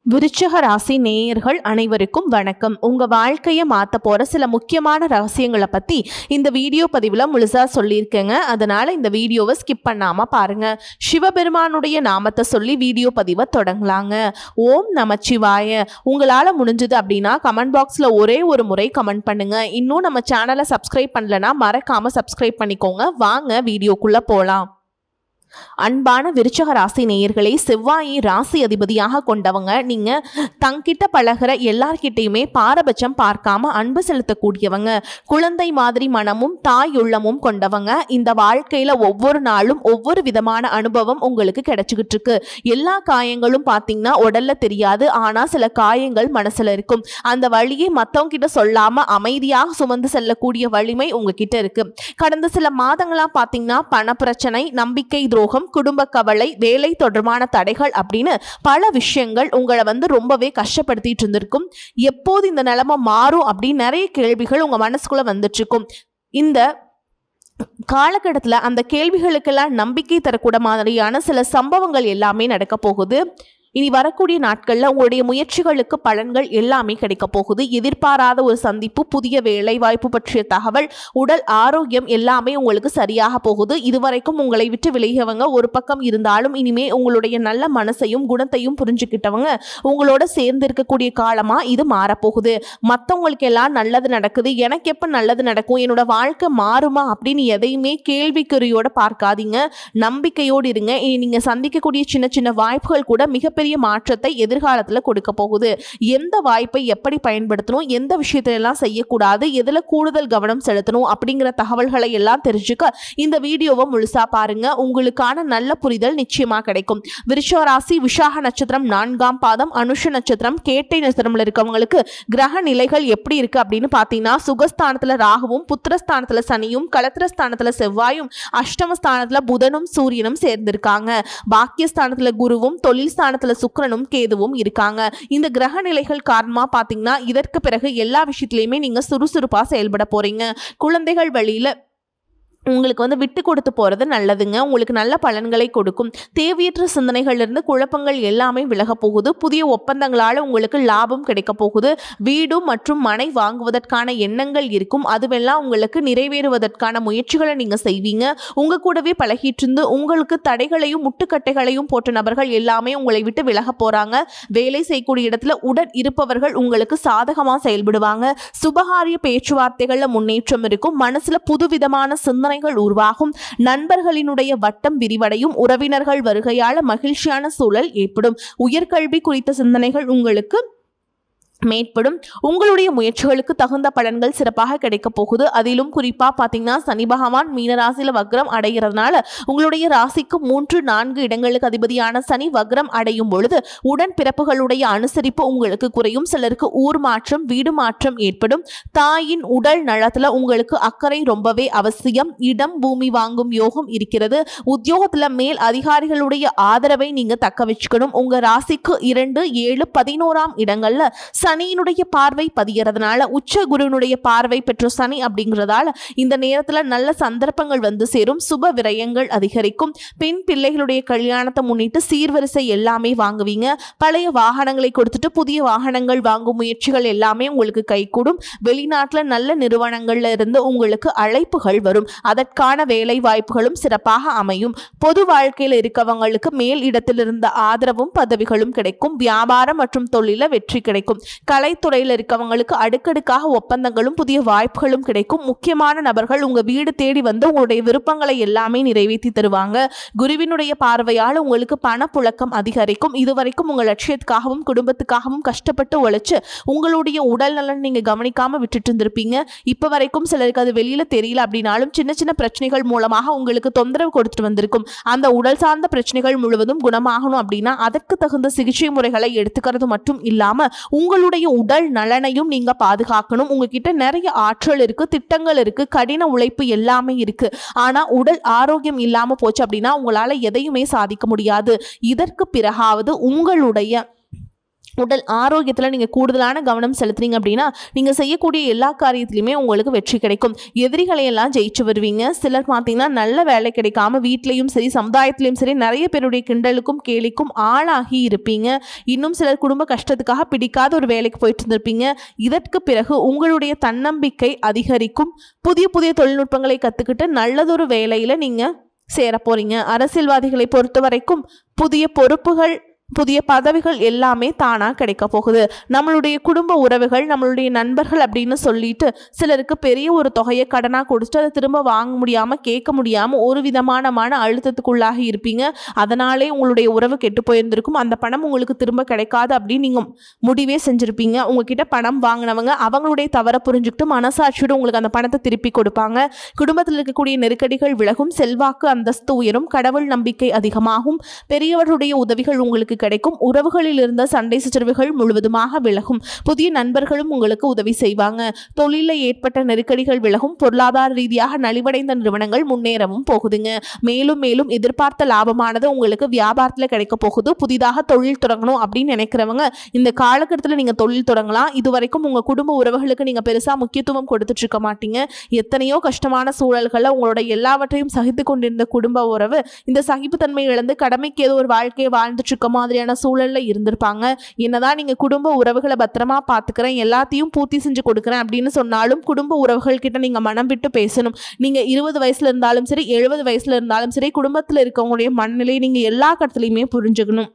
விருச்சிக ராசி நேயர்கள் அனைவருக்கும் வணக்கம். உங்க வாழ்க்கையை மாத்த போற சில முக்கியமான ரகசியங்களை பத்தி இந்த வீடியோ பதிவுல முழுசா சொல்லியிருக்கேங்க. அதனால இந்த வீடியோவை ஸ்கிப் பண்ணாம பாருங்க. சிவபெருமானுடைய நாமத்தை சொல்லி வீடியோ பதிவை தொடங்கலாங்க. ஓம் நமச்சிவாய. உங்களால முடிஞ்சது அப்படின்னா கமெண்ட் பாக்ஸ்ல ஒரே ஒரு முறை கமெண்ட் பண்ணுங்க. இன்னும் நம்ம சேனலை சப்ஸ்கிரைப் பண்ணலனா மறக்காம சப்ஸ்கிரைப் பண்ணிக்கோங்க. வாங்க வீடியோக்குள்ள போலாம். அன்பான விருச்சிக ராசி நேயர்களை, செவ்வாயை ராசி அதிபதியாக கொண்டவங்க. நீங்க தங்கிட்ட பழகிற எல்லார்கிட்டையுமே பாரபட்சம் பார்க்காம அன்பு செலுத்தக்கூடியவங்க. குழந்தை மாதிரி மனமும் தாய் உள்ளமும் கொண்டவங்க. இந்த வாழ்க்கையில ஒவ்வொரு நாளும் ஒவ்வொரு விதமான அனுபவம் உங்களுக்கு கிடைச்சிக்கிட்டு இருக்கு. எல்லா காயங்களும் பார்த்தீங்கன்னா உடல்ல தெரியாது, ஆனா சில காயங்கள் மனசுல இருக்கும். அந்த வழியை மற்றவங்க கிட்ட சொல்லாம அமைதியாக சுமந்து செல்லக்கூடிய வலிமை உங்ககிட்ட இருக்கு. கடந்த சில மாதங்களா பார்த்தீங்கன்னா பண பிரச்சனை, நம்பிக்கை துரோகம், குடும்ப கவலை, வேலை தொடர்பான தடைகள் அப்படின்னு பல விஷயங்கள் உங்களை ரொம்பவே கஷ்டப்படுத்திட்டு இருந்திருக்கும். எப்போது இந்த நிலைமை மாறும் அப்படின்னு நிறைய கேள்விகள் உங்க மனசுக்குள்ள வந்துட்டு இருக்கும். இந்த காலகட்டத்தில் அந்த கேள்விகளுக்கெல்லாம் நம்பிக்கை தரக்கூட மாதிரியான சில சம்பவங்கள் எல்லாமே நடக்க போகுது. இனி வரக்கூடிய நாட்களில் உங்களுடைய முயற்சிகளுக்கு பலன்கள் எல்லாமே கிடைக்க போகுது. எதிர்பாராத ஒரு சந்திப்பு, புதிய வேலை வாய்ப்பு பற்றிய தகவல், உடல் ஆரோக்கியம் எல்லாமே உங்களுக்கு சரியாக போகுது. இதுவரைக்கும் உங்களை விட்டு விலகியவங்க ஒரு பக்கம் இருந்தாலும் இனிமே உங்களுடைய நல்ல மனசையும் குணத்தையும் புரிஞ்சுக்கிட்டவங்க உங்களோட சேர்ந்து இருக்கக்கூடிய காலமா இது மாறப்போகுது. மற்றவங்களுக்கு எல்லாம் நல்லது நடக்குது, எனக்கு எப்போ நல்லது நடக்கும், என்னோட வாழ்க்கை மாறுமா அப்படின்னு எதையுமே கேள்விக்குறியோட பார்க்காதீங்க. நம்பிக்கையோடு இருங்க. இனி நீங்க சந்திக்கக்கூடிய சின்ன சின்ன வாய்ப்புகள் கூட மிகப்பெரிய மாற்றத்தை எதிர்காலத்தில் கொடுக்க போகுது. எந்த வாய்ப்பை எப்படி பயன்படுத்தணும், எந்த விஷயத்துல எல்லாம் செய்யக்கூடாது, எதுல கூடுதல் கவனம் செலுத்தணும் அப்படிங்கிற தகவல்களை எல்லாம் தெரிஞ்சுக்க இந்த வீடியோவை முழுசா பாருங்க. உங்களுக்கான நல்ல புரிதல் நிச்சயமா கிடைக்கும். விருச்சிக ராசி விசாக நட்சத்திரம் 4ஆம் பாதம், அனுஷ நட்சத்திரம், கேட்டை நட்சத்திரம்ல இருக்கவங்களுக்கு கிரக நிலைகள் எப்படி இருக்கு அப்படின்னு பார்த்தீங்கன்னா, சுகஸ்தானத்துல ராகுவும், புத்திரஸ்தானத்துல சனியும், களத்திரஸ்தானத்துல செவ்வாயும், அஷ்டமஸ்தானத்துல புதனும் சூரியனும் சேர்ந்திருக்காங்க. பாக்கியஸ்தானத்துல குருவும், தொழில் ஸ்தானத்துல சுக்கிரனும் கேதுவும் இருக்காங்க. இந்த கிரக நிலைகள் காரணமா பாத்தீங்கன்னா இதற்கு பிறகு எல்லா விஷயத்திலயுமே நீங்க சுறுசுறுப்பா செயல்பட போறீங்க. குழந்தைகள் வழியில உங்களுக்கு விட்டு கொடுத்து போகிறது நல்லதுங்க. உங்களுக்கு நல்ல பலன்களை கொடுக்கும். தேவையற்ற சிந்தனைகளிலிருந்து குழப்பங்கள் எல்லாமே விலக போகுது. புதிய ஒப்பந்தங்களால் உங்களுக்கு லாபம் கிடைக்க போகுது. வீடு மற்றும் மனை வாங்குவதற்கான எண்ணங்கள் இருக்கும். அதுவெல்லாம் உங்களுக்கு நிறைவேறுவதற்கான முயற்சிகளை நீங்கள் செய்வீங்க. உங்கள் கூடவே பழகிட்டு இருந்து உங்களுக்கு தடைகளையும் முட்டுக்கட்டைகளையும் போட்ட நபர்கள் எல்லாமே உங்களை விட்டு விலக போகிறாங்க. வேலை செய்யக்கூடிய இடத்துல உடன் இருப்பவர்கள் உங்களுக்கு சாதகமாக செயல்படுவாங்க. சுபகாரிய பேச்சுவார்த்தைகளில் முன்னேற்றம் இருக்கும். மனசில் புதுவிதமான சிந்தனை உருவாகும். நண்பர்களினுடைய வட்டம் விரிவடையும். உறவினர்கள் வருகையால் மகிழ்ச்சியான சூழல் ஏற்படும். உயர்கல்வி குறித்த சிந்தனைகள் உங்களுக்கு மேற்படும். உங்களுடைய முயற்சிகளுக்கு தகுந்த பலன்கள் சிறப்பாக கிடைக்க போகுது. அதிலும் குறிப்பா பாத்தீங்கன்னா சனி பகவான் மீனராசியில வக்ரம் அடைகிறதுனால உங்களுடைய ராசிக்கு 3-4 இடங்களுக்கு அதிபதியான சனி வக்ரம் அடையும் பொழுது உடன் பிறப்புகளுடைய அனுசரிப்பு உங்களுக்கு குறையும். சிலருக்கு ஊர் மாற்றம், வீடு மாற்றம் ஏற்படும். தாயின் உடல் நலத்துல உங்களுக்கு அக்கறை ரொம்பவே அவசியம். இடம் பூமி வாங்கும் யோகம் இருக்கிறது. உத்தியோகத்துல மேல் அதிகாரிகளுடைய ஆதரவை நீங்க தக்க வச்சுக்கணும். உங்க ராசிக்கு 2, 7, 11ஆம் இடங்கள்ல சனியினுடைய பார்வை பதிகிறதுனால, உச்ச குருவினுடைய பார்வை பெற்ற சனி அப்படிங்கிறதால இந்த நேரத்துல நல்ல சந்தர்ப்பங்கள் சேரும். சுப விரயங்கள் அதிகரிக்கும். பெண் பிள்ளைகளுடைய கல்யாணத்தை முன்னிட்டு சீர்வரிசை எல்லாமே வாங்குவீங்க. பழைய வாகனங்களை கொடுத்துட்டு புதிய வாகனங்கள் வாங்கும் முயற்சிகள் எல்லாமே உங்களுக்கு கைகூடும். வெளிநாட்டுல நல்ல நிறுவனங்கள்ல இருந்து உங்களுக்கு அழைப்புகள் வரும். அதற்கான வேலை வாய்ப்புகளும் சிறப்பாக அமையும். பொது வாழ்க்கையில் இருக்கவங்களுக்கு மேல் இடத்தில் இருந்த ஆதரவும் பதவிகளும் கிடைக்கும். வியாபாரம் மற்றும் தொழில வெற்றி கிடைக்கும். கலைத்துறையில் இருக்கவங்களுக்கு அடுக்கடுக்காக ஒப்பந்தங்களும் புதிய வாய்ப்புகளும் கிடைக்கும். முக்கியமான நபர்கள் உங்க வீடு தேடி உங்களுடைய விருப்பங்களை எல்லாமே நிறைவேற்றி தருவாங்க. குருவினுடைய பார்வையால் உங்களுக்கு பணப்புழக்கம் அதிகரிக்கும். இதுவரைக்கும் உங்கள் லட்சியத்துக்காகவும் குடும்பத்துக்காகவும் கஷ்டப்பட்டு உழைச்சு உங்களுடைய உடல் நலன் நீங்க கவனிக்காம விட்டுட்டு இருந்திருப்பீங்க. இப்ப வரைக்கும் சிலருக்கு அது வெளியில தெரியல அப்படின்னாலும் சின்ன சின்ன பிரச்சனைகள் மூலமாக உங்களுக்கு தொந்தரவு கொடுத்துட்டு வந்திருக்கும். அந்த உடல் சார்ந்த பிரச்சனைகள் முழுவதும் குணமாகணும் அப்படின்னா அதற்கு தகுந்த சிகிச்சை முறைகளை எடுத்துக்கிறது மட்டும் இல்லாம உங்களுடைய உடல் நலனையும் நீங்க பாதுகாக்கணும். உங்ககிட்ட நிறைய ஆற்றல் இருக்கு, திட்டங்கள் இருக்கு, கடின உழைப்பு எல்லாமே இருக்கு. ஆனா உடல் ஆரோக்கியம் இல்லாம போச்சு அப்படின்னா உங்களால எதையுமே சாதிக்க முடியாது. இதற்கு பிறகாவது உங்களுடைய உடல் ஆரோக்கியத்தில் நீங்கள் கூடுதலான கவனம் செலுத்துறீங்க அப்படின்னா நீங்கள் செய்யக்கூடிய எல்லா காரியத்திலையுமே உங்களுக்கு வெற்றி கிடைக்கும். எதிரிகளை எல்லாம் ஜெயிச்சு வருவீங்க. சிலர் பார்த்தீங்கன்னா நல்ல வேலை கிடைக்காம வீட்லேயும் சரி சமுதாயத்திலையும் சரி நிறைய பேருடைய கிண்டலுக்கும் கேலிக்கும் ஆளாகி இருப்பீங்க. இன்னும் சிலர் குடும்ப கஷ்டத்துக்காக பிடிக்காத ஒரு வேலைக்கு போயிட்டு இருந்திருப்பீங்க. இதற்கு பிறகு உங்களுடைய தன்னம்பிக்கை அதிகரிக்கும். புதிய புதிய தொழில்நுட்பங்களை கற்றுக்கிட்டு நல்லதொரு வேலையில் நீங்கள் சேர போகிறீங்க. அரசியல்வாதிகளை பொறுத்த வரைக்கும் புதிய பொறுப்புகள் புதிய பதவிகள் எல்லாமே தானாக கிடைக்க போகுது. நம்மளுடைய குடும்ப உறவுகள் நம்மளுடைய நண்பர்கள் அப்படின்னு சொல்லிட்டு சிலருக்கு பெரிய ஒரு தொகையை கடனாக கொடுத்துட்டு அதை திரும்ப வாங்க முடியாமல் கேட்க முடியாமல் ஒரு விதமான மன அழுத்தத்துக்குள்ளாகி இருப்பீங்க. அதனாலே உங்களுடைய உறவு கெட்டு போயிருந்திருக்கும். அந்த பணம் உங்களுக்கு திரும்ப கிடைக்காது அப்படின்னு நீங்கள் முடிவே செஞ்சுருப்பீங்க. உங்ககிட்ட பணம் வாங்கினவங்க அவங்களுடைய தவறை புரிஞ்சுக்கிட்டு மனசாட்சியோடு உங்களுக்கு அந்த பணத்தை திருப்பி கொடுப்பாங்க. குடும்பத்தில் இருக்கக்கூடிய நெருக்கடிகள் விலகும். செல்வாக்கு அந்தஸ்து உயரும். கடவுள் நம்பிக்கை அதிகமாகும். பெரியவர்களுடைய உதவிகள் உங்களுக்கு கிடைக்கும். உறவுகளில் இருந்த சண்டை சச்சரவுகள் முழுவதுமாக விலகும். புதிய நண்பர்களும் உங்களுக்கு உதவி செய்வாங்க. தொழிலில் ஏற்பட்ட நெருக்கடிகள் விலகும். பொருளாதார ரீதியாக நலிவடைந்த நிறுவனங்கள் முன்னேறவும் போகுதுங்க. மேலும் மேலும் எதிர்பார்த்த லாபமானது உங்களுக்கு வியாபாரத்தில் கிடைக்க போகுது. புதிதாக தொழில் தொடங்கணும் அப்படின்னு நினைக்கிறவங்க இந்த காலகட்டத்தில் நீங்கள் தொழில் தொடங்கலாம். இதுவரைக்கும் உங்கள் குடும்ப உறவுகளுக்கு நீங்கள் பெருசாக முக்கியத்துவம் கொடுத்துட்டு இருக்க மாட்டீங்க. எத்தனையோ கஷ்டமான சூழல்களை உங்களோட எல்லாவற்றையும் சகித்து கொண்டிருந்த குடும்ப உறவு இந்த சகிப்புத்தன்மை இழந்து கடமைக்கு ஏதோ ஒரு வாழ்க்கையை வாழ்ந்துட்டு இருக்க மாதிரியான சூழல்ல இருந்திருப்பாங்க. என்னதான் நீங்க குடும்ப உறவுகளை பத்திரமா பாத்துக்கிறேன் எல்லாத்தையும் பூர்த்தி செஞ்சு கொடுக்குறேன் அப்படின்னு சொன்னாலும் குடும்ப உறவுகள் கிட்ட நீங்க மனம் விட்டு பேசணும். நீங்க 20 வயசுல இருந்தாலும் சரி 70 வயசுல இருந்தாலும் சரி குடும்பத்துல இருக்கவங்களுடைய மனநிலை நீங்க எல்லா கட்டத்திலையுமே புரிஞ்சுக்கணும்.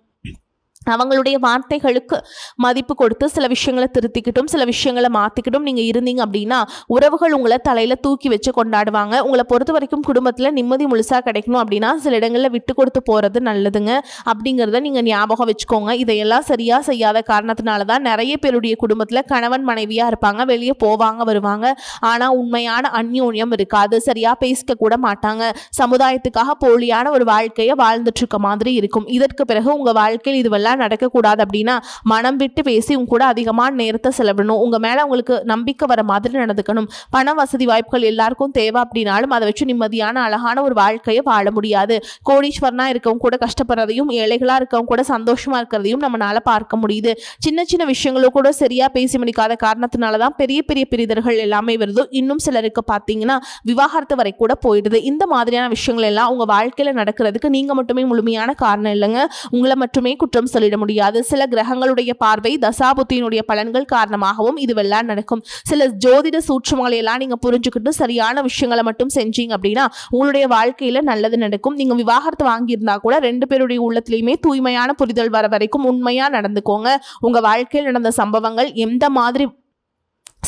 அவங்களுடைய வார்த்தைகளுக்கு மதிப்பு கொடுத்து சில விஷயங்களை திருத்திக்கிட்டும் சில விஷயங்களை மாற்றிக்கிட்டும் நீங்கள் இருந்தீங்க அப்படின்னா உறவுகள் உங்களை தலையில் தூக்கி வச்சு கொண்டாடுவாங்க. உங்களை பொறுத்த வரைக்கும் குடும்பத்தில் நிம்மதி முழுசாக கிடைக்கணும் அப்படின்னா சில இடங்களில் விட்டு கொடுத்து போகிறது நல்லதுங்க. அப்படிங்கிறத நீங்கள் ஞாபகம் வச்சுக்கோங்க. இதையெல்லாம் சரியாக செய்யாத காரணத்தினால தான் நிறைய பேருடைய குடும்பத்தில் கணவன் மனைவியாக இருப்பாங்க. வெளியே போவாங்க வருவாங்க. ஆனால் உண்மையான அந்யோன்யம் இருக்காது. சரியாக பேசிக்க கூட மாட்டாங்க. சமுதாயத்துக்காக போலியான ஒரு வாழ்க்கையை வாழ்ந்துட்டு இருக்க மாதிரி இருக்கும். இதற்கு பிறகு உங்கள் வாழ்க்கையில் இதுவெல்லாம் நடக்கக்கூடாது அப்படின்னா மனம் விட்டு பேசி உங்க கூட அதிகமான நேரத்தை செலவிடணும். உங்க மேல உங்களுக்கு நம்பிக்கை வர மாதிரி நடந்துக்கணும். பண வசதி வாய்ப்புகள் எல்லாருக்கும் தேவை அப்படின்னாலும் அதை வச்சு நிம்மதியான அழகான ஒரு வாழ்க்கையை வாழ முடியாது. கோடீஸ்வரனா இருக்கவங்க கூட கஷ்டப்படுறதையும் ஏழைகளா இருக்கவங்க கூட சந்தோஷமா இருக்கிறதையும் நம்மளால பார்க்க முடியுது. சின்ன சின்ன விஷயங்களும் கூட சரியா பேசி முடிக்காத காரணத்தினாலதான் பெரிய பெரிய பிரிதர்கள் எல்லாமே வருது. இன்னும் சிலருக்கு பார்த்தீங்கன்னா விவாகரத்து வரை கூட போயிடுது. இந்த மாதிரியான விஷயங்கள் எல்லாம் உங்க வாழ்க்கையில நடக்கிறதுக்கு நீங்க மட்டுமே முழுமையான காரணம் இல்லைங்க. உங்களை மட்டுமே குற்றம் சொல்லிட முடியாது. சில கிரகங்களுடைய பார்வை தசாபுத்தியினுடைய பலன்கள் காரணமாகவும் இதுவெல்லாம் நடக்கும். சில ஜோதிட சூட்சுமங்களை எல்லாம் நீங்க புரிஞ்சுக்கிட்டு சரியான விஷயங்களை மட்டும் செஞ்சீங்க அப்படின்னா உங்களுடைய வாழ்க்கையில நல்லது நடக்கும். நீங்க விவாகரத்து வாங்கியிருந்தா கூட 2 பேருடைய உள்ளத்திலையுமே தூய்மையான புரிதல் வர வரைக்கும் உண்மையா நடந்துக்கோங்க. உங்க வாழ்க்கையில் நடந்த சம்பவங்கள் எந்த மாதிரி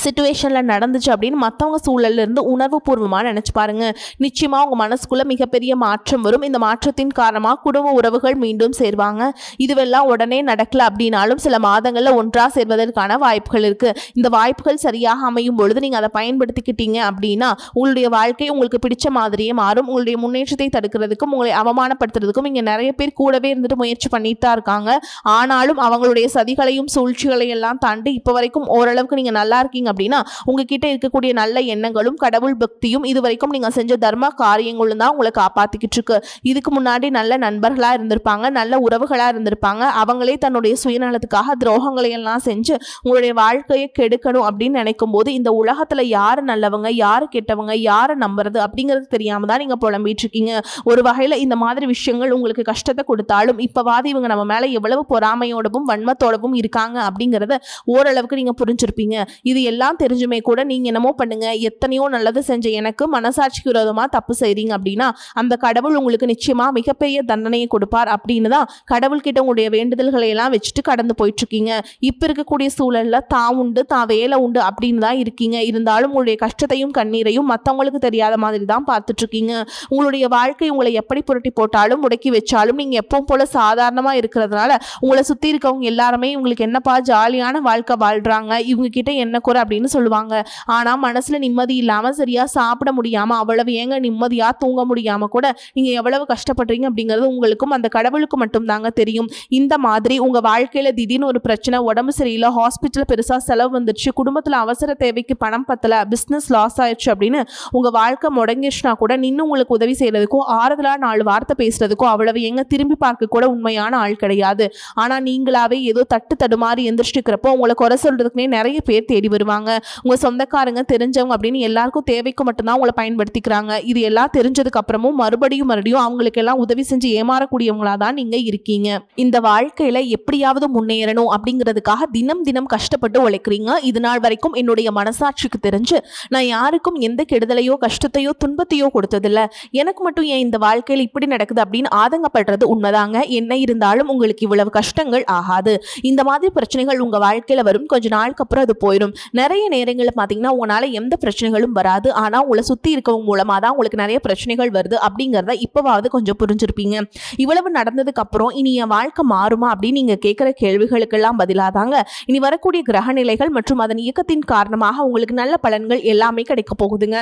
சிச்சுவேஷனில் நடந்துச்சு அப்படின்னு மற்றவங்க சூழல்லேருந்து உணர்வுபூர்வமாக நினச்சி பாருங்க. நிச்சயமாக உங்கள் மனசுக்குள்ளே மிகப்பெரிய மாற்றம் வரும். இந்த மாற்றத்தின் காரணமாக குடும்ப உறவுகள் மீண்டும் சேர்வாங்க. இதுவெல்லாம் உடனே நடக்கல அப்படின்னாலும் சில மாதங்களில் ஒன்றாக சேர்வதற்கான வாய்ப்புகள் இருக்குது. இந்த வாய்ப்புகள் சரியாக அமையும் பொழுது நீங்கள் அதை பயன்படுத்திக்கிட்டீங்க அப்படின்னா உங்களுடைய வாழ்க்கை உங்களுக்கு பிடிச்ச மாதிரியே மாறும். உங்களுடைய முன்னேற்றத்தை தடுக்கிறதுக்கும் உங்களை அவமானப்படுத்துறதுக்கும் இங்கே நிறைய பேர் கூடவே இருந்துட்டு முயற்சி பண்ணிட்டு தான் இருக்காங்க. ஆனாலும் அவங்களுடைய சதிகளையும் சூழ்ச்சிகளையும் எல்லாம் தாண்டி இப்போ வரைக்கும் ஓரளவுக்கு நீங்கள் நல்லா இருக்கீங்க அப்படின்னா உங்ககிட்ட இருக்கக்கூடிய நல்ல எண்ணங்களும் கடவுள் பக்தியும் இதுவரைக்கும் நீங்க செஞ்ச தர்ம காரியங்களும் தான் உங்களை காப்பாத்திக்கிட்டு இருக்கு. இதுக்கு முன்னாடி நல்ல நண்பர்களா இருந்திருப்பாங்க, நல்ல உறவுகளா இருந்திருப்பாங்க. அவங்களே தன்னுடைய சுயநலத்துக்காக துரோகங்களை எல்லாம் செஞ்சு உங்களுடைய வாழ்க்கையை கெடுக்கணும் அப்படின்னு நினைக்கும் போது இந்த உலகத்துல யாரு நல்லவங்க யாரு கெட்டவங்க யாரை நம்புறது அப்படிங்கிறது தெரியாம தான் நீங்க புலம்பிட்டு இருக்கீங்க. ஒரு வகையில இந்த மாதிரி விஷயங்கள் உங்களுக்கு கஷ்டத்தை கொடுத்தாலும் இப்பவாது இவங்க நம்ம மேல எவ்வளவு பொறாமையோடவும் வன்மத்தோடவும் இருக்காங்க அப்படிங்கறத ஓரளவுக்கு நீங்க புரிஞ்சிருப்பீங்க. இது எல்லாம் தெரிஞ்சுமே கூட நீங்க என்னமோ பண்ணுங்க, எத்தனையோ நல்லது செஞ்ச எனக்கு மனசாட்சிக்கு விரோதமா தப்பு செய்றீங்க அப்படின்னா அந்த கடவுள் உங்களுக்கு நிச்சயமா மிகப்பெரிய தண்டனையை கொடுப்பார் அப்படின்னு தான் கடவுள்கிட்ட உங்களுடைய வேண்டுதல்களை எல்லாம் வச்சுட்டு கடந்து போயிட்டு இருக்கீங்க. இப்ப இருக்கக்கூடிய சூழல்ல தான் உண்டு தான் வேலை உண்டு அப்படின்னு தான் இருக்கீங்க. இருந்தாலும் உங்களுடைய கஷ்டத்தையும் கண்ணீரையும் மற்றவங்களுக்கு தெரியாத மாதிரி தான் பார்த்துட்டு இருக்கீங்க. உங்களுடைய வாழ்க்கை உங்களை எப்படி புரட்டி போட்டாலும் முடக்கி வச்சாலும் நீங்க எப்பவும் போல சாதாரணமா இருக்கிறதுனால உங்களை சுத்தி இருக்கவங்க எல்லாருமே உங்களுக்கு என்னப்பா ஜாலியான வாழ்க்கை வாழ்றாங்க, இவங்க கிட்ட என்ன குறை அப்படின்னு சொல்லுவாங்க. ஆனா மனசுல நிம்மதி இல்லாம சரியா சாப்பிட முடியாம அவ்வளவு ஏங்க நிம்மதியா தூங்க முடியாம கூட நீங்க எவ்வளவு கஷ்டப்படுறீங்க அப்படிங்கிறது உங்களுக்கும் அந்த கடவுளுக்கு மட்டும் தாங்க தெரியும். இந்த மாதிரி உங்க வாழ்க்கையில திடீர்னு ஒரு பிரச்சனை, உடம்பு சரியில்லை, ஹாஸ்பிட்டல் பெருசா செலவு வந்துருச்சு, குடும்பத்துல அவசர தேவைக்கு பணம் பத்தல, பிசினஸ் லாஸ் ஆயிடுச்சு அப்படின்னு உங்க வாழ்க்கை முடங்கிடுச்சுனா கூட நின்று உங்களுக்கு உதவி செய்யறதுக்கோ ஆறுதலா 4 வார்த்தை பேசுறதுக்கோ அவ்வளவு எங்க திரும்பி பார்க்க கூட உண்மையான ஆள் கிடையாது. ஆனா நீங்களாவே ஏதோ தட்டு தடுமாறி எந்திரிச்சிருக்கிறப்போ உங்களை குறை சொல்றதுக்குனே நிறைய பேர் தேடி வருவாங்க. உங்க சொந்தக்காரங்க தெரிஞ்சவங்க அப்படின்னு எல்லாருக்கும் தேவைக்கு மட்டும்தான் உங்களை பயன்படுத்திக்கிறாங்க. இது எல்லாம் தெரிஞ்சதுக்கு அப்புறமும் மறுபடியும் அவங்களுக்கு எல்லாம் உதவி செஞ்சு ஏமாறக்கூடியவங்களா தான் நீங்க இருக்கீங்க. இந்த வாழ்க்கையில எப்படியாவது முன்னேறணும் அப்படிங்கிறதுக்காக தினம் தினம் கஷ்டப்பட்டு உழைக்கிறீங்க. இது நாள் வரைக்கும் என்னுடைய மனசாட்சிக்கு தெரிஞ்சு நான் யாருக்கும் எந்த கெடுதலையோ கஷ்டத்தையோ துன்பத்தையோ கொடுத்ததில்ல, எனக்கு மட்டும் ஏன் இந்த வாழ்க்கையில இப்படி நடக்குது அப்படின்னு ஆதங்கப்படுறது உண்மைதாங்க. என்ன இருந்தாலும் உங்களுக்கு இவ்வளவு கஷ்டங்கள் ஆகாது. இந்த மாதிரி பிரச்சனைகள் உங்க வாழ்க்கையில வரும், கொஞ்ச நாளுக்கு அப்புறம் அது போயிடும். நிறைய நேரங்களில் பாத்தீங்கன்னா உங்களால எந்த பிரச்சனைகளும் வராது, ஆனா உங்களை சுத்தி இருக்கவங்க மூலமா தான் உங்களுக்கு நிறைய பிரச்சனைகள் வருது அப்படிங்கறத இப்பவாவது கொஞ்சம் புரிஞ்சிருப்பீங்க. இவ்வளவு நடந்ததுக்கு அப்புறம் இனி என் வாழ்க்கை மாறுமா அப்படின்னு நீங்க கேட்கிற கேள்விகளுக்கெல்லாம் பதிலாதாங்க இனி வரக்கூடிய கிரக நிலைகள் மற்றும் அதன் இயக்கத்தின் காரணமாக உங்களுக்கு நல்ல பலன்கள் எல்லாமே கிடைக்க போகுதுங்க.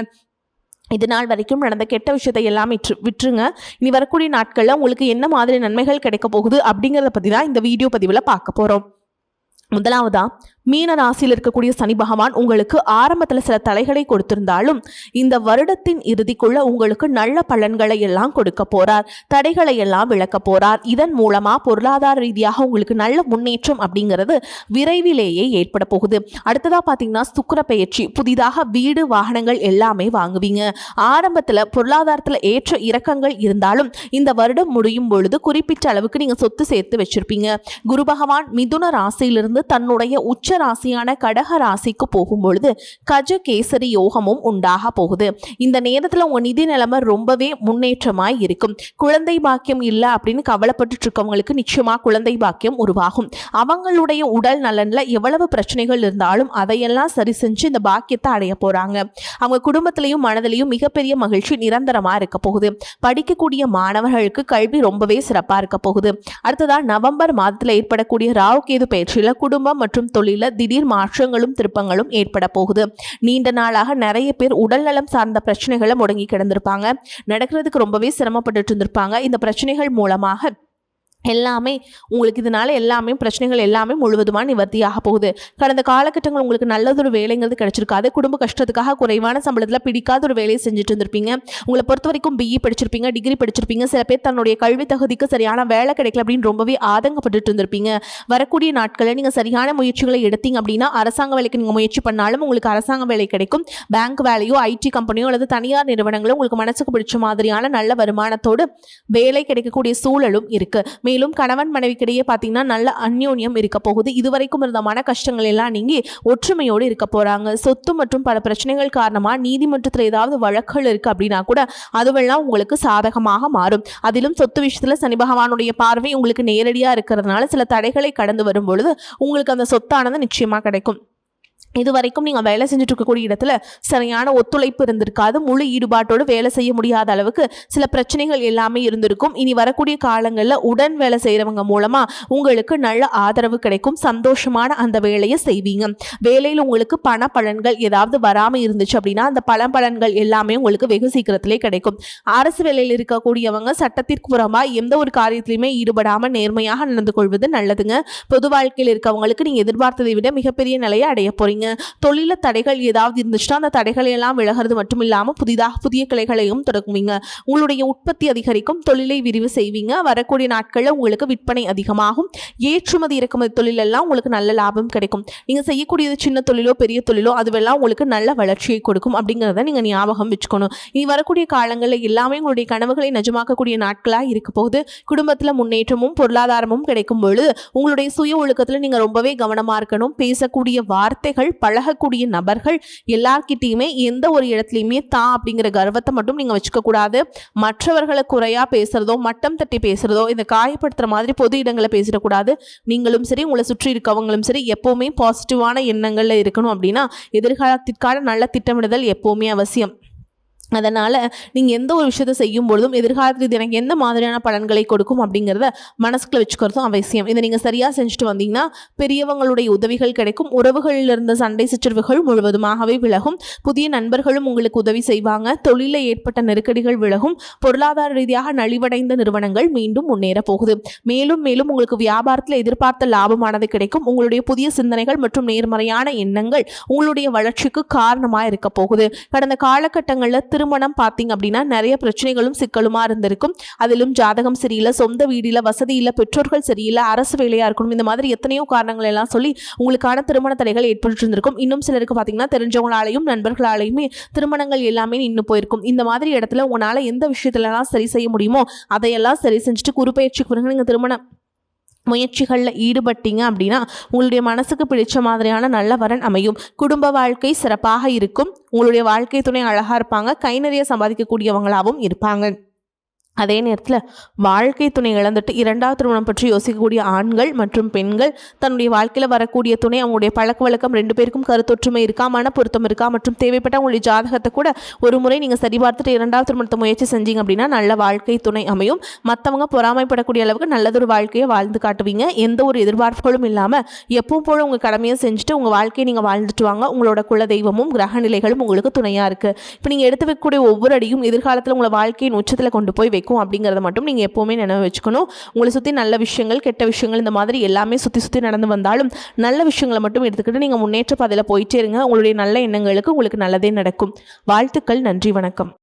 இது நாள் வரைக்கும் நடந்த கெட்ட விஷயத்தை எல்லாம் விட்டுருங்க. இனி வரக்கூடிய நாட்கள்ல உங்களுக்கு என்ன மாதிரி நன்மைகள் கிடைக்க போகுது அப்படிங்கிறத பத்தி தான் இந்த வீடியோ பதிவுல பார்க்க போறோம். முதலாவதா மீன ராசியில் இருக்கக்கூடிய சனி பகவான் உங்களுக்கு ஆரம்பத்தில் சில தலைகளை கொடுத்திருந்தாலும் இந்த வருடத்தின் இறுதிக்குள்ள உங்களுக்கு நல்ல பலன்களை எல்லாம் கொடுக்க போறார், தடைகளை எல்லாம் விளக்க போறார். இதன் மூலமா பொருளாதார ரீதியாக உங்களுக்கு நல்ல முன்னேற்றம் அப்படிங்கிறது விரைவிலேயே ஏற்பட போகுது. அடுத்ததா பாத்தீங்கன்னா சுக்கிர பெயர்ச்சி, புதிதாக வீடு வாகனங்கள் எல்லாமே வாங்குவீங்க. ஆரம்பத்தில் பொருளாதாரத்தில் ஏற்ற இறக்கங்கள் இருந்தாலும் இந்த வருடம் முடியும் பொழுது குறிப்பிட்ட அளவுக்கு நீங்க சொத்து சேர்த்து வச்சிருப்பீங்க. குரு பகவான் மிதுன ராசியிலிருந்து தன்னுடைய உச்ச ராசியான கடக ராசிக்கு போகும்பொழுது கஜகேசரி யோகமும் உண்டாக போகுது. இந்த நேரத்தில் உங்க நிதி நிலைமை ரொம்பவே முன்னேற்றமாய் இருக்கும். குழந்தை பாக்கியம் இல்லை அப்படின்னு கவலைப்பட்டு இருக்கவங்களுக்கு நிச்சயமா குழந்தை பாக்கியம் உருவாகும். அவங்களுடைய உடல் நலன்ல எவ்வளவு பிரச்சனைகள் இருந்தாலும் அதையெல்லாம் சரி செஞ்சு இந்த பாக்கியத்தை அடைய போறாங்க. அவங்க குடும்பத்திலையும் மனதிலையும் மிகப்பெரிய மகிழ்ச்சி நிரந்தரமா இருக்க போகுது. படிக்கக்கூடிய மாணவர்களுக்கு கல்வி ரொம்பவே சிறப்பா இருக்க போகுது. அடுத்ததா நவம்பர் மாதத்தில் ஏற்படக்கூடிய ராகு கேது பயிற்சியில குடும்பம் மற்றும் தொழில திடீர் மாற்றங்களும் திருப்பங்களும் ஏற்பட போகுது. நீண்ட நாளாக நிறைய பேர் உடல்நலம் சார்ந்த பிரச்சனைகளை முடங்கி கிடந்திருப்பாங்க, நடக்கிறதுக்கு ரொம்பவே சிரமப்பட்டு இருந்திருப்பாங்க. இந்த பிரச்சனைகள் மூலமாக எல்லாமே உங்களுக்கு இதனால எல்லாமே பிரச்சனைகள் எல்லாமே முழுவதுமாக நிவர்த்தியாக போகுது. கடந்த காலகட்டங்கள் உங்களுக்கு நல்லதொரு வேலைங்கிறது கிடைச்சிருக்காது. குடும்ப கஷ்டத்துக்காக குறைவான சம்பளத்தில் பிடிக்காத ஒரு வேலையை செஞ்சுட்டு இருந்திருப்பீங்க. உங்களை பொறுத்த வரைக்கும் பிஇ படிச்சிருப்பீங்க, டிகிரி படிச்சிருப்பீங்க. சில பேர் தன்னுடைய கல்வி தகுதிக்கு சரியான வேலை கிடைக்கல அப்படின்னு ரொம்பவே ஆதங்கப்பட்டு இருந்திருப்பீங்க. வரக்கூடிய நாட்களில் நீங்கள் சரியான முயற்சிகளை எடுத்தீங்க அப்படின்னா அரசாங்க வேலைக்கு நீங்கள் முயற்சி பண்ணாலும் உங்களுக்கு அரசாங்க வேலை கிடைக்கும். பேங்க் வேலையோ ஐடி கம்பெனியோ அல்லது தனியார் நிறுவனங்களோ உங்களுக்கு மனசுக்கு பிடிச்ச மாதிரியான நல்ல வருமானத்தோடு வேலை கிடைக்கக்கூடிய சூழலும் இருக்கு. மேலும் கணவன் மனைவிக்கிடையே பார்த்தீங்கன்னா நல்ல அந்யோன்யம் இருக்க போகுது. இதுவரைக்கும் இருந்த மன கஷ்டங்கள் எல்லாம் நீங்கி ஒற்றுமையோடு இருக்க போறாங்க. சொத்து மற்றும் பல பிரச்சனைகள் காரணமா நீதிமன்றத்தில் ஏதாவது வழக்குகள் இருக்கு அப்படின்னா கூட அதுவெல்லாம் உங்களுக்கு சாதகமாக மாறும். அதிலும் சொத்து விஷயத்துல சனி பகவானுடைய பார்வை உங்களுக்கு நேரடியா இருக்கிறதுனால சில தடைகளை கடந்து வரும் பொழுது உங்களுக்கு அந்த சொத்தானது நிச்சயமா கிடைக்கும். இது வரைக்கும் நீங்கள் வேலை செஞ்சுட்டு இருக்கக்கூடிய இடத்துல சரியான ஒத்துழைப்பு இருந்திருக்காது. முழு ஈடுபாட்டோடு வேலை செய்ய முடியாத அளவுக்கு சில பிரச்சனைகள் எல்லாமே இருந்திருக்கும். இனி வரக்கூடிய காலங்களில் உடன் வேலை செய்கிறவங்க மூலமாக உங்களுக்கு நல்ல ஆதரவு கிடைக்கும். சந்தோஷமான அந்த வேலையை செய்வீங்க. வேலையில் உங்களுக்கு பண பலன்கள் ஏதாவது வராமல் இருந்துச்சு அப்படின்னா அந்த பலன்கள் எல்லாமே உங்களுக்கு வெகு சீக்கிரத்திலே கிடைக்கும். அரசு வேலையில் இருக்கக்கூடியவங்க சட்டத்திற்கு புறமாக எந்த ஒரு காரியத்திலையுமே ஈடுபடாமல் நேர்மையாக நடந்து கொள்வது நல்லதுங்க. பொது வாழ்க்கையில் இருக்கவங்களுக்கு நீங்கள் எதிர்பார்த்ததை விட மிகப்பெரிய நிலையை அடைய போறீங்க. தொழில தடைகள் ஏதாவது இருந்துச்சுன்னா அந்த தடைகளை எல்லாம் விலகிறது மட்டும் இல்லாமல் புதிய கிளைகளையும் தொடங்குவீங்க. உங்களுடைய உற்பத்தி அதிகரிக்கும், தொழிலை விரிவு செய்வீங்க. வரக்கூடிய நாட்களில் உங்களுக்கு விற்பனை அதிகமாகும். ஏற்றுமதி இறக்குமதி தொழில் எல்லாம் உங்களுக்கு நல்ல லாபம் கிடைக்கும். நீங்க செய்யக்கூடியது சின்ன தொழிலோ பெரிய தொழிலோ அதுவெல்லாம் உங்களுக்கு நல்ல வளர்ச்சியை கொடுக்கும் அப்படிங்கிறத நீங்க ஞாபகம் வச்சுக்கணும். இனி வரக்கூடிய காலங்களில் எல்லாமே உங்களுடைய கனவுகளை நிஜமாக்கக்கூடிய நாட்களாக இருக்க போகுது. குடும்பத்தில் முன்னேற்றமும் பொருளாதாரமும் கிடைக்கும் பொழுது உங்களுடைய சுய ஒழுக்கத்தில் நீங்க ரொம்பவே கவனமா இருக்கணும். பேசக்கூடிய வார்த்தைகள், பழகக்கூடிய நபர்கள் எல்லார்கிட்டையுமே எந்த ஒரு இடத்துலையுமே தான் அப்படிங்கிற கர்வத்தை மட்டும் நீங்க வச்சுக்க கூடாது. மற்றவர்களை குறையா பேசுறதோ மட்டம் தட்டி பேசுறதோ இந்த காயப்படுத்துற மாதிரி பொது இடங்களை பேசிடக்கூடாது. நீங்களும் சரி உங்களை சுற்றி இருக்கவங்களும் சரி எப்பவுமே பாசிட்டிவான எண்ணங்கள்ல இருக்கணும். அப்படின்னா எதிர்காலத்திற்கான நல்ல திட்டமிடுதல் எப்பவுமே அவசியம். அதனால் நீங்கள் எந்த ஒரு விஷயத்தை செய்யும் பொழுதும் எதிர்காலத்தில் இது எனக்கு எந்த மாதிரியான பலன்களை கொடுக்கும் அப்படிங்கிறத மனசுக்குள்ள வச்சுக்கிறதும் அவசியம். இதை நீங்கள் சரியாக செஞ்சுட்டு வந்தீங்கன்னா பெரியவங்களுடைய உதவிகள் கிடைக்கும். உறவுகளில் இருந்த சண்டை சச்சரவுகள் முழுவதுமாகவே விலகும். புதிய நண்பர்களும் உங்களுக்கு உதவி செய்வாங்க. தொழிலில் ஏற்பட்ட நெருக்கடிகள் விலகும். பொருளாதார ரீதியாக நலிவடைந்த நிறுவனங்கள் மீண்டும் முன்னேற போகுது. மேலும் மேலும் உங்களுக்கு வியாபாரத்தில் எதிர்பார்த்த லாபமானது கிடைக்கும். உங்களுடைய புதிய சிந்தனைகள் மற்றும் நேர்மறையான எண்ணங்கள் உங்களுடைய வளர்ச்சிக்கு காரணமாக இருக்க போகுது. கடந்த காலகட்டங்களில் திருமணம் பார்த்தீங்க அப்படின்னா நிறைய பிரச்சனைகளும் சிக்கலுமா இருந்திருக்கும். அதிலும் ஜாதகம் சரியில்லை, சொந்த வீடில் வசதி இல்லை, பெற்றோர்கள் சரியில்லை, அரசு வேலையா இருக்கணும், இந்த மாதிரி எத்தனையோ காரணங்கள் எல்லாம் சொல்லி உங்களுக்கான திருமண தடைகள் ஏற்பட்டு இருந்திருக்கும். இன்னும் சிலருக்கு பார்த்தீங்கன்னா தெரிஞ்சவங்களாலையும் நண்பர்களாலையுமே திருமணங்கள் எல்லாமே நின்று போயிருக்கும். இந்த மாதிரி இடத்துல உங்களால் எந்த விஷயத்துலலாம் சரி செய்ய முடியுமோ அதையெல்லாம் சரி செஞ்சுட்டு குருப்பெயர்ச்சிக்கு பிறகு நீங்கள் திருமணம் முயற்சிகளில் ஈடுபட்டீங்க அப்படின்னா உங்களுடைய மனசுக்கு பிடிச்ச மாதிரியான நல்ல வரன் அமையும். குடும்ப வாழ்க்கை சிறப்பாக இருக்கும். உங்களுடைய வாழ்க்கை துணை அழகாக இருப்பாங்க. கை நிறைய சம்பாதிக்கக்கூடியவங்களாகவும் இருப்பாங்க. அதே நேரத்தில் வாழ்க்கை துணை இழந்துட்டு இரண்டாவது திருமணம் பற்றி யோசிக்கக்கூடிய ஆண்கள் மற்றும் பெண்கள், தன்னுடைய வாழ்க்கையில் வரக்கூடிய துணை, அவங்களுடைய பழக்க வழக்கம், ரெண்டு பேருக்கும் கருத்தொற்றுமை இருக்கா, மன பொருத்தம் இருக்கா, மற்றும் தேவைப்பட்ட உங்களுடைய ஜாதகத்தை கூட ஒரு முறை நீங்கள் சரி பார்த்துட்டு இரண்டாவது திருமணத்தை முயற்சி செஞ்சீங்க அப்படின்னா நல்ல வாழ்க்கை துணை அமையும். மற்றவங்க பொறாமைப்படக்கூடிய அளவுக்கு நல்லதொரு வாழ்க்கையை வாழ்ந்து காட்டுவீங்க. எந்த ஒரு எதிர்பார்ப்புகளும் இல்லாமல் எப்பவும் போல உங்கள் கடமையை செஞ்சுட்டு உங்கள் வாழ்க்கையை நீங்கள் வாழ்ந்துட்டு வாங்க. உங்களோட குல தெய்வமும் கிரக நிலைகளும் உங்களுக்கு துணையாக இருக்குது. இப்போ நீங்கள் எடுத்து வைக்கக்கூடிய ஒவ்வொரு அடியும் எதிர்காலத்தில் உங்களை வாழ்க்கையின் உச்சத்தில் கொண்டு போய் வைக்கும் அப்படிங்கிறத மட்டும் நீங்கள் எப்போவுமே நினைவு வச்சுக்கணும். உங்களை சுற்றி நல்ல விஷயங்கள், கெட்ட விஷயங்கள், இந்த மாதிரி எல்லாமே சுற்றி நடந்து வந்தாலும் நல்ல விஷயங்களை மட்டும் எடுத்துக்கிட்டு நீங்கள் முன்னேற்ற பாதையில் போயிட்டே இருங்க. உங்களுடைய நல்ல எண்ணங்களுக்கு உங்களுக்கு நல்லதே நடக்கும். வாழ்த்துக்கள். நன்றி. வணக்கம்.